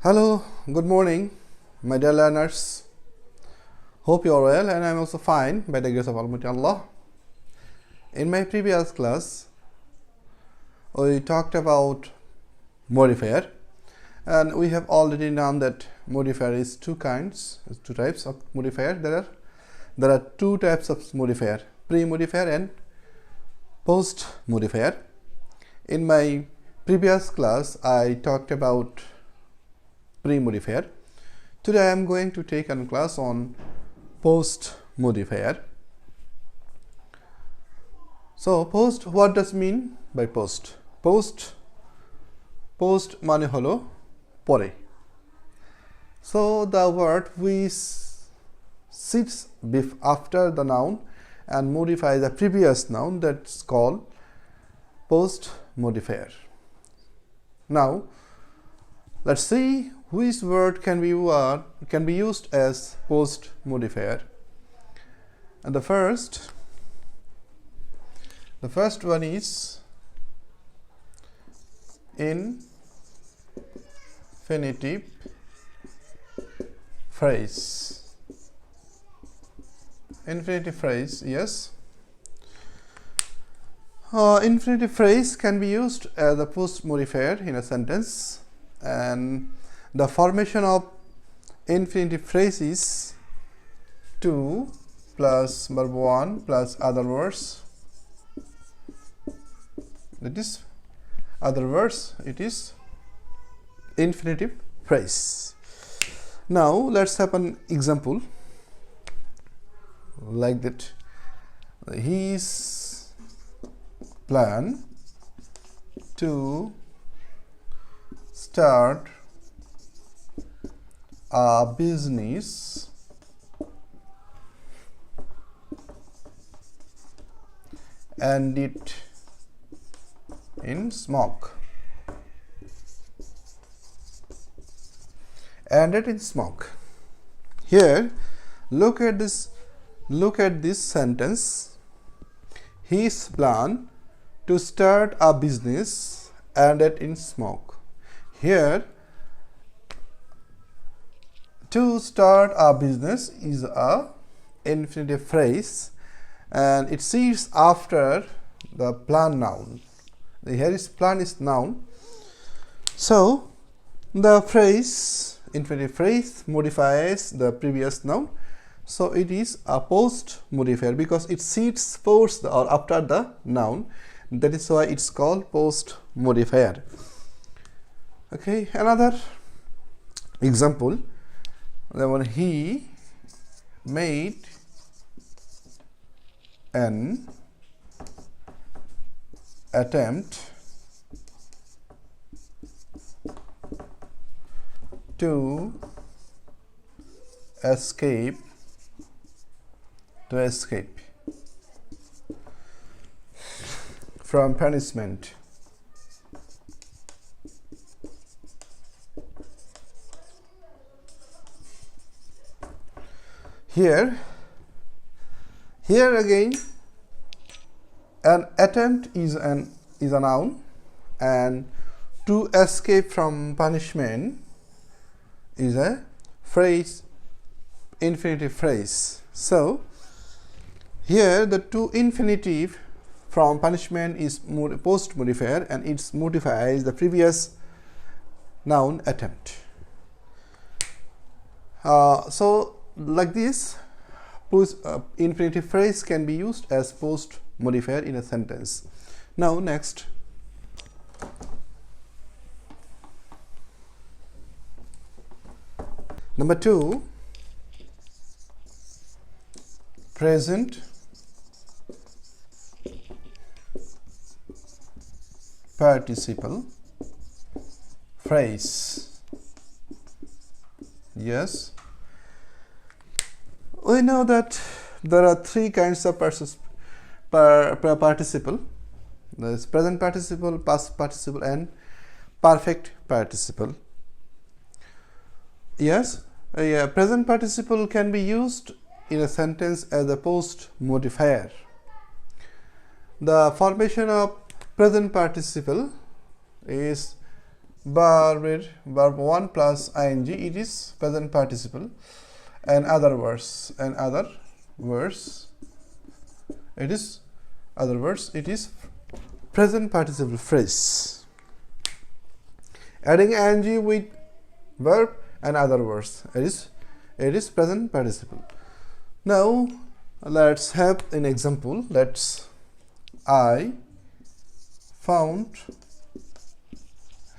Hello, good morning, my dear learners. Hope you are well, and I am also fine by the grace of Almighty Allah. In my previous class, we talked about modifier, and we have already known that modifier is two types of modifier. There are two types of modifier: pre-modifier and post-modifier. In my previous class, I talked about pre-modifier. Today I am going to take a class on post-modifier. So post, what does mean by post? Post mane holo pore. So the word which sits after the noun and modifies the previous noun, that's called post-modifier. Now let's see which word can be used as post-modifier. And the first one is infinitive phrase. Infinitive phrase, yes. Infinitive phrase can be used as a post-modifier in a sentence, and the formation of infinitive phrase is to plus verb 1 plus other words. That is other words, it is infinitive phrase. Now let's have an example like that. His plan to start a business ended in smoke. Ended in smoke. Here, look at this sentence. His plan to start a business ended in smoke. Here, to start a business is a infinitive phrase, and it sits after the plan noun. Here is plan is noun. So the phrase, infinitive phrase, modifies the previous noun. So it is a post modifier because it sits post or after the noun. That is why it's called post modifier. Okay, another example. When he made an attempt to escape from punishment. Here again, an attempt is a noun, and to escape from punishment is a phrase, infinitive phrase. So here the to infinitive from punishment is post modifier, and it modifies the previous noun attempt. So like this, infinitive phrase can be used as post modifier in a sentence. Now next, number 2, present participle phrase. Yes, we know that there are three kinds of participle. There is present participle, past participle, and perfect participle. Yes, present participle can be used in a sentence as a post modifier. The formation of present participle is verb 1 plus ing, it is present participle, and other words it is present participle phrase. Adding ing with verb and other words, it is present participle. Now let's have an example. I found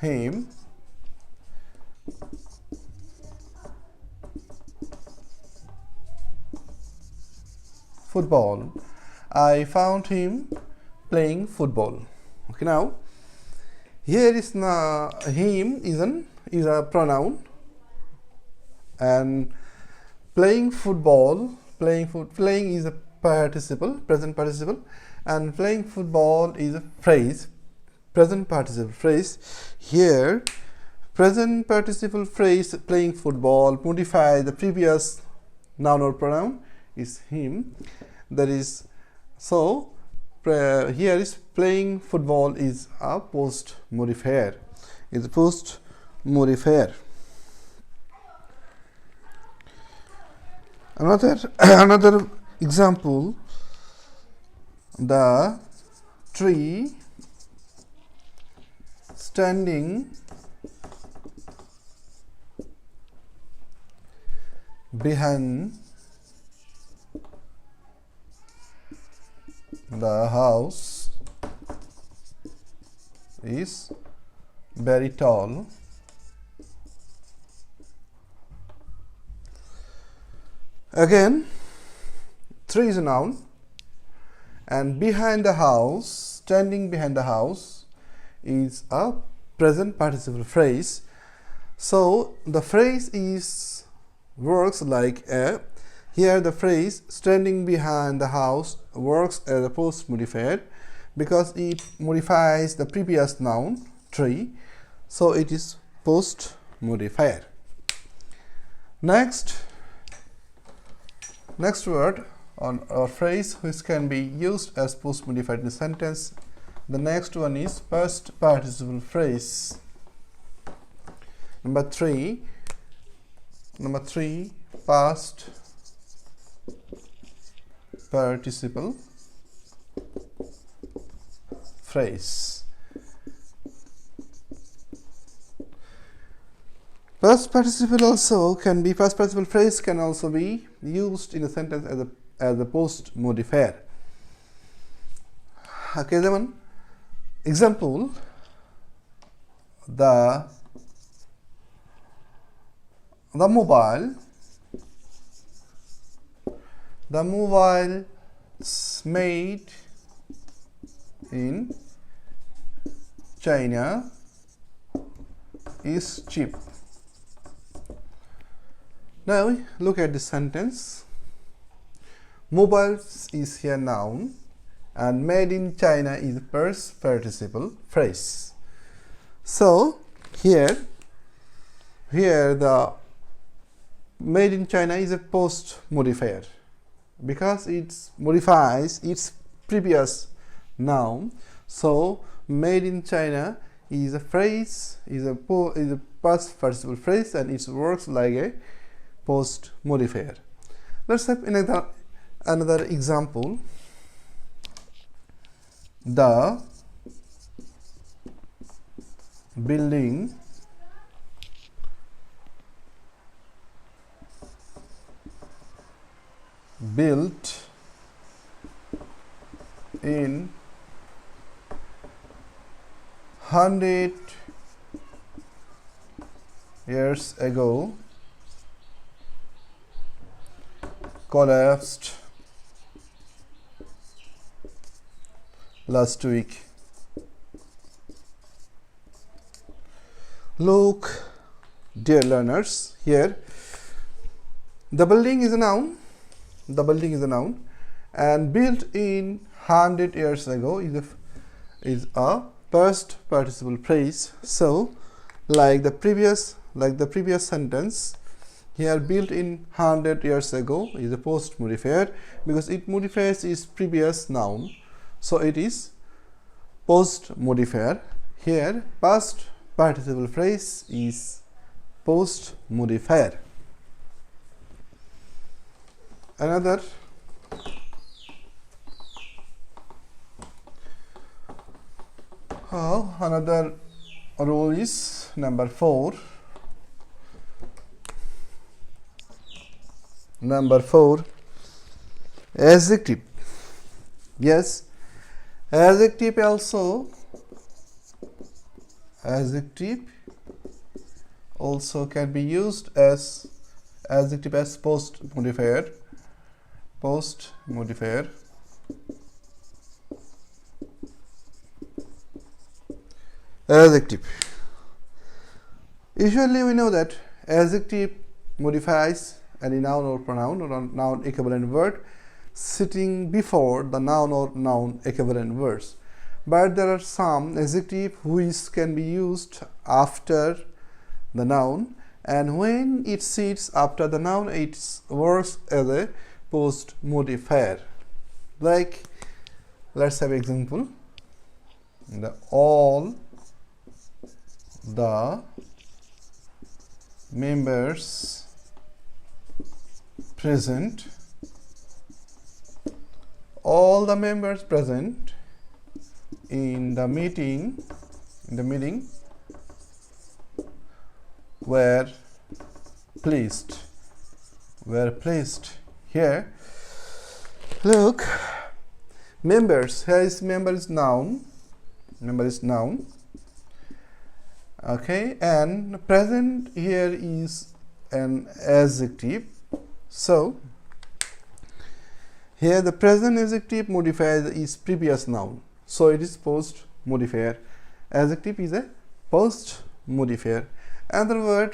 him football. I found him playing football. Okay, now here is him is a pronoun, and playing is a participle, present participle, and playing football is a phrase, present participle phrase. Here present participle phrase playing football modify the previous noun or pronoun is him. That is, so here is playing football is a post modifier. Another example, the tree standing behind the house is very tall. Again, tree is a noun, and behind the house, standing behind the house is a present participle phrase. So the phrase works like here the phrase standing behind the house works as a post modifier because it modifies the previous noun tree, so it is post modifier. Next word or phrase which can be used as post modified in a sentence, the next one is past participle phrase. Number three, past participle phrase. Past participle phrase can also be used in a sentence as a post modifier. Okay, then example, the mobile made in China is cheap. Now look at the sentence. Mobiles is here noun, and made in China is past participle phrase. So here the made in China is a post modifier because it modifies its previous noun. So made in China is a phrase, is a past participle phrase, and it works like a post modifier. Let's have another example. The building built in 100 years ago collapsed last week. Look, dear learners, here the building is a noun. And built in 100 years ago is a past participle phrase. So like the previous sentence, here built in 100 years ago is a post modifier because it modifies its previous noun, so it is post modifier. Here past participle phrase is post modifier. Another rule is number 4. Number 4, adjective. Yes, adjective also can be used as adjective as post modifier. Post modifier. Adjective. Usually we know that adjective modifies any noun or pronoun or noun equivalent word sitting before the noun or noun equivalent words. But there are some adjective which can be used after the noun, and when it sits after the noun, it works as a post modifier. Like, let's have example. All the members present. All the members present in the meeting were pleased. Here, look, members. Here is member is noun. Okay, and present here is an adjective. So here the present adjective modifier is previous noun, so it is post modifier. Adjective is a post modifier. Another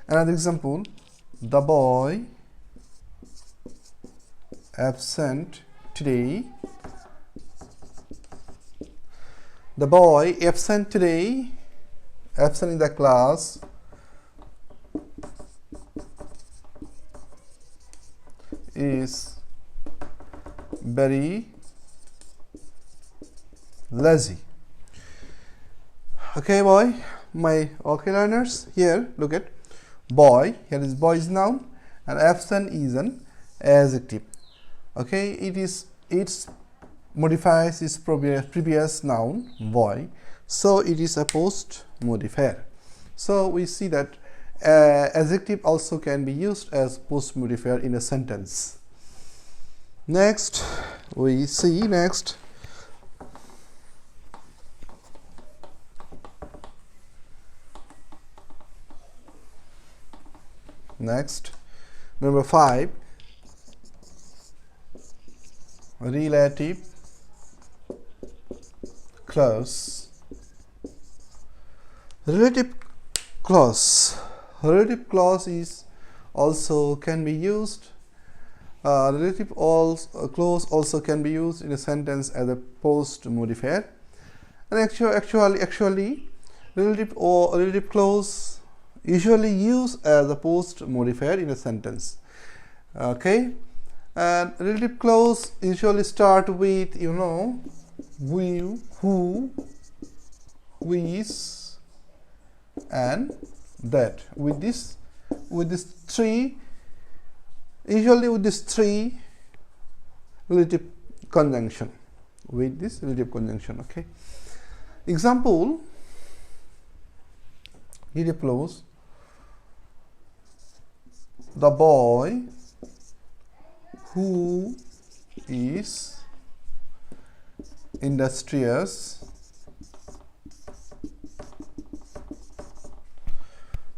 example, the boy absent today. The boy absent today, absent in the class, is very lazy. Okay, boy, okay learners, here look at boy. Here is boy is noun and absent is an adjective. Okay, it modifies its previous noun boy, so it is a post modifier. So we see that adjective also can be used as post modifier in a sentence. Next we see next number 5, relative clause. Relative clause is also can be used. Relative clause also can be used in a sentence as a post modifier. And actually, relative clause usually used as a post modifier in a sentence. Okay, and relative clause usually start with we, who, which, and that. With this three, usually with this three relative conjunction. With this relative conjunction. Okay. Example: relative clause. The boy who is industrious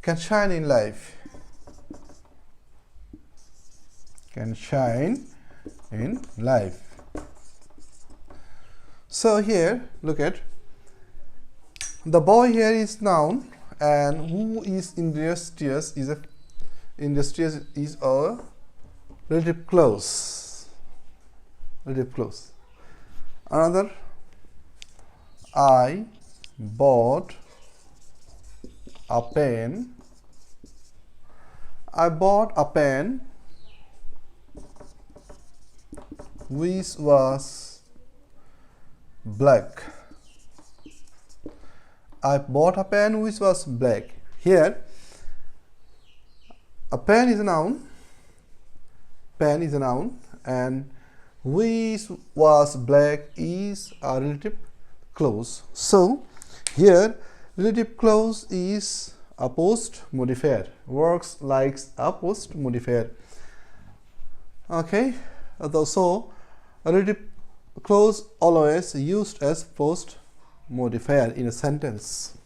can shine in life. So here look at the boy here is noun, and who is industrious is a relative clause. Another, I bought a pen. I bought a pen which was black. I bought a pen which was black. Here, a pen is a noun. Pen is a noun, and which was black is a relative clause. So here relative clause is a post modifier, works like a post modifier. Okay, so relative clause always used as post modifier in a sentence.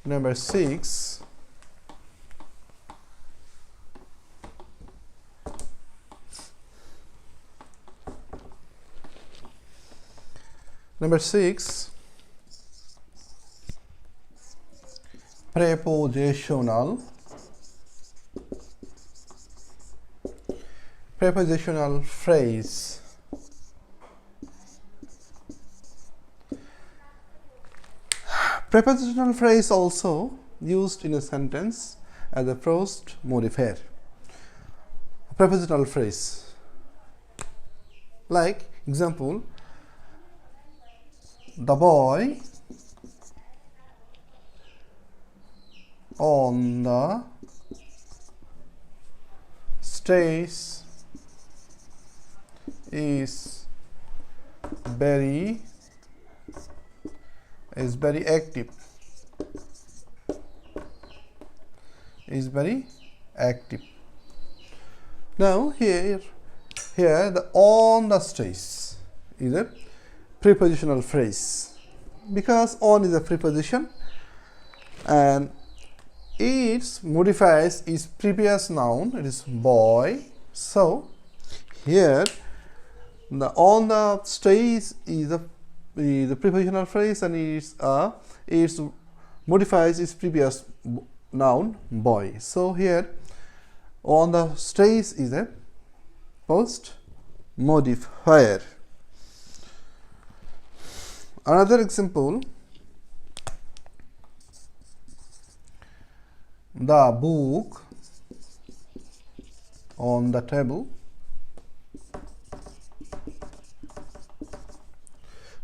Number 6. Number 6, prepositional phrase. Prepositional phrase also used in a sentence as a post modifier. Prepositional phrase, like example, the boy on the stage is very active. Now here the on the stage is a prepositional phrase, because on is a preposition and it modifies its previous noun, it is boy. So here the on the stage is the prepositional phrase, and it modifies its previous noun boy. So here on the stage is a post modifier. Another example, the book on the table.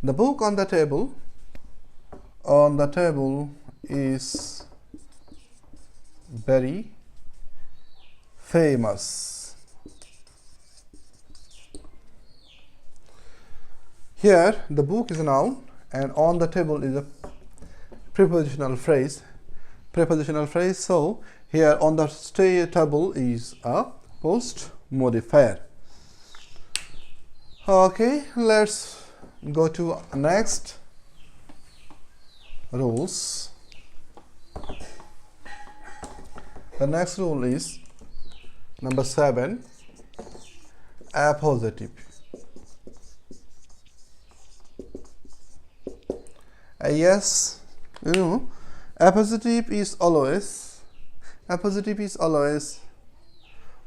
The book on the table is very famous. Here the book is a noun and on the table is a prepositional phrase. So here on the table is a post modifier. Okay, let's go to next rules. The next rule is number 7, appositive. Yes, you know, appositive is always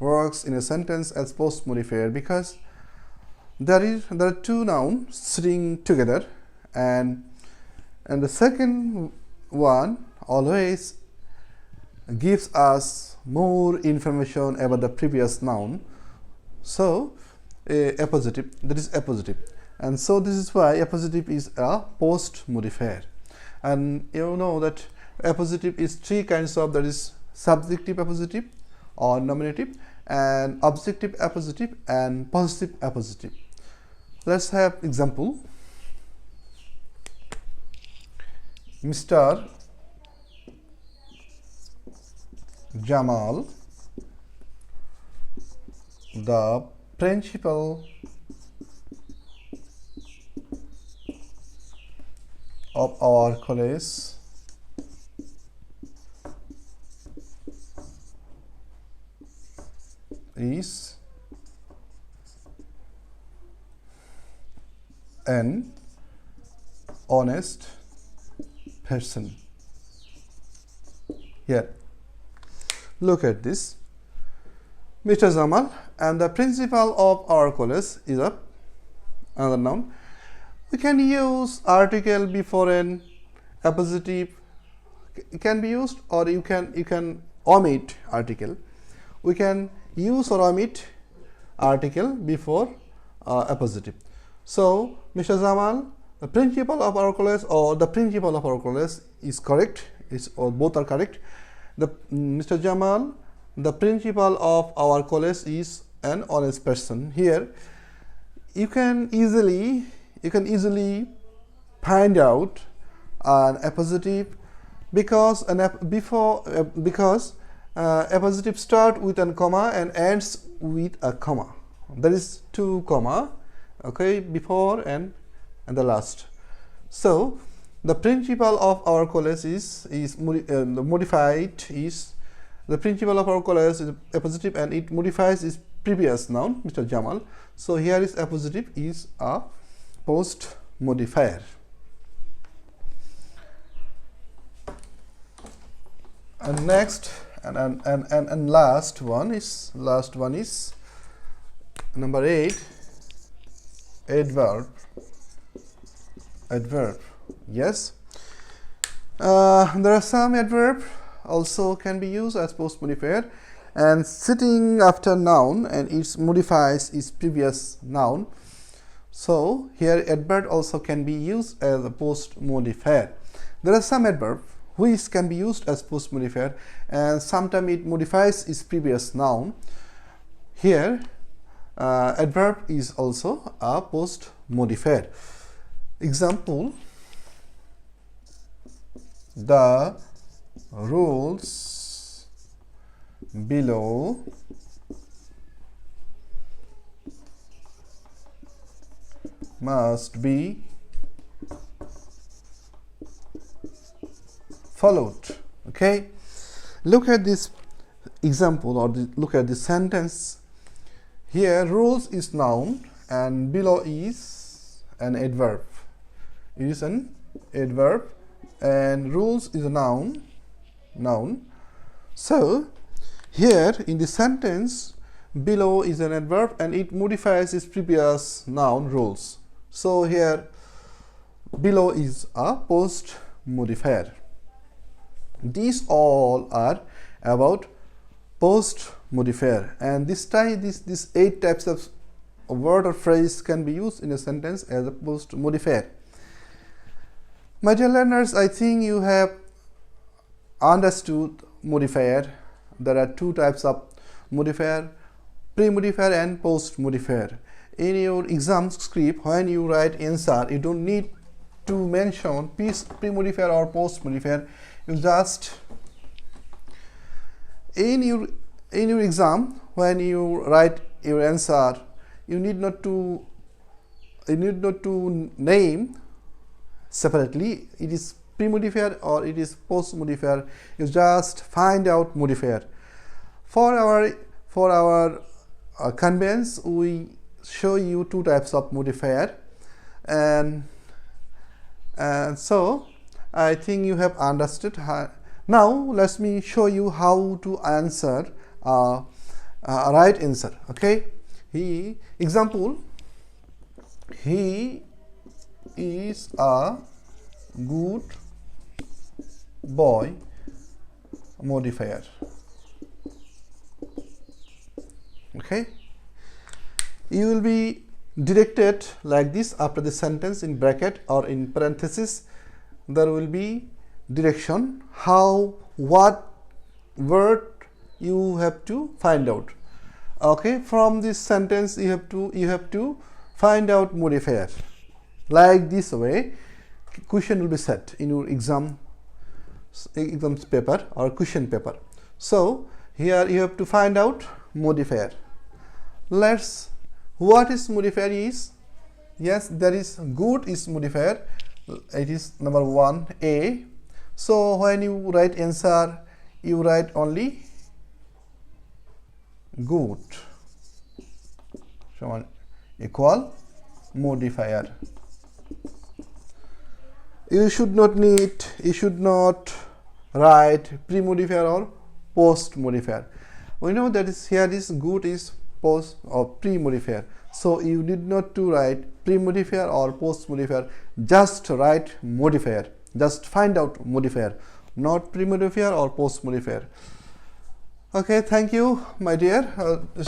works in a sentence as post modifier, because there are two nouns sitting together, and the second one always gives us more information about the previous noun. So appositive, that is appositive, and so this is why appositive is a post modifier. And you know that appositive is three kinds of, that is subjective appositive or nominative, and objective appositive, and possessive appositive. Let's have example. Mr. Jamal, the principal of our college, is an honest person. Here, look at this. Mr. Jamal and the principal of our college is another noun. We can use article before an appositive. It can be used, or you can omit article. We can use or omit article before appositive. So Mr. Jamal the principle of our college or the principle of our college is correct, or both are correct. Mr. Jamal, the principal of our college is an honest person. Here you can easily find out an appositive, because appositive start with a comma and ends with a comma. There is two comma, okay, before and the last. So the principal of our college is the modified is the principal of our college is appositive and it modifies its previous noun, Mr. Jamal. So here is appositive is a post modifier. And next and last one is number 8, adverb. Yes, there are some adverb also can be used as post modifier and sitting after noun, and it modifies its previous noun. So here adverb also can be used as a post modifier. There are some adverb which can be used as post modifier and sometimes it modifies its previous noun. Here adverb is also a post modifier. Example: the rules below must be followed. Okay, look at this example, or look at this sentence. Here rules is noun and below is an adverb. It is an adverb and rules is a noun. So here in the sentence, below is an adverb and it modifies its previous noun, rules. So here below is a post modifier. These all are about post modifier, and this 8 types of word or phrase can be used in a sentence as a post modifier. My dear learners, I think you have understood modifier. There are 2 types of modifier, pre-modifier and post modifier. In your exam script, when you write answer, you don't need to mention pre-modifier or post modifier. You just in your exam, when you write your answer, you need not to name separately it is pre-modifier or it is post modifier. You just find out modifier. For our convenience, we show you 2 types of modifier, and so I think you have understood. Now let me show you how to answer a right answer. Okay, example: he is a good boy. Modifier. Okay, you will be directed like this. After the sentence, in bracket or in parenthesis, there will be direction what word you have to find out. Okay, from this sentence you have to find out modifier. Like this way, question will be set in your exam paper or question paper. So here you have to find out modifier. What is modifier is? Yes, there is good is modifier. It is number 1, A. So when you write answer, you write only good equal modifier. You should not write pre-modifier or post modifier. We know that here is good is post or pre-modifier. So you need not to write pre-modifier or post modifier. Just write modifier. Just find out modifier, not pre-modifier or post modifier. Okay, thank you, my dear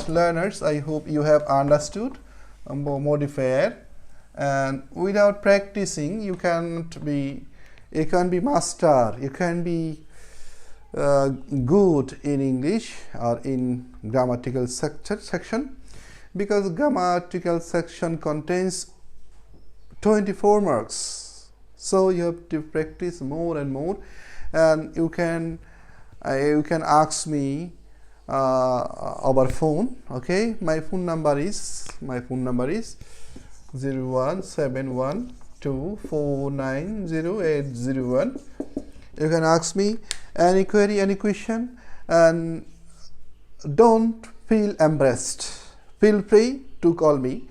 learners. I hope you have understood modifier and without practicing you can't be master, you can be good in English or in grammatical section, because grammatical section contains 24 marks. So you have to practice more and more, and you can ask me over phone. Okay, my phone number is 017124908001. You can ask me any query, any question, and don't feel embarrassed. Feel free to call me.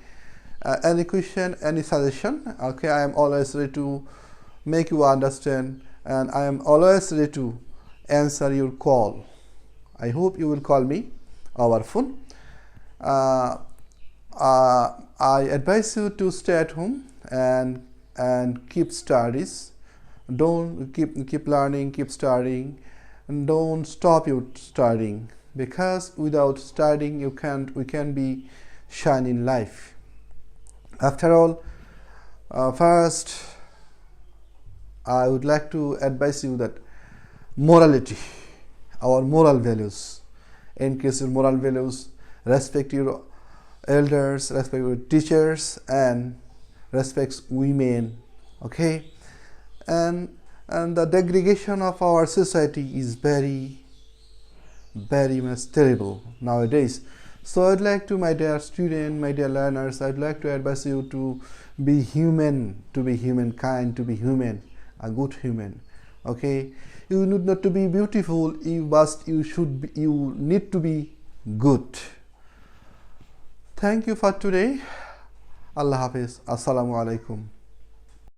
Any question, any suggestion. Okay, I am always ready to make you understand, and I am always ready to answer your call. I hope you will call me over phone. I advise you to stay at home and keep studies. Don't keep learning, keep studying, and don't stop your studying, because without studying we can be shine in life. After all, first I would like to advise you that morality, our moral values, increase your moral values, respect your elders, respect your teachers, and respect women. Okay, and the degradation of our society is very much terrible nowadays. So I'd like to, my dear student, my dear learners, I'd like to advise you to be human, to be humankind, to be human, a good human. Okay, you need not to be beautiful, you need to be good. Thank you for today. Allah Hafiz. Assalamu alaikum.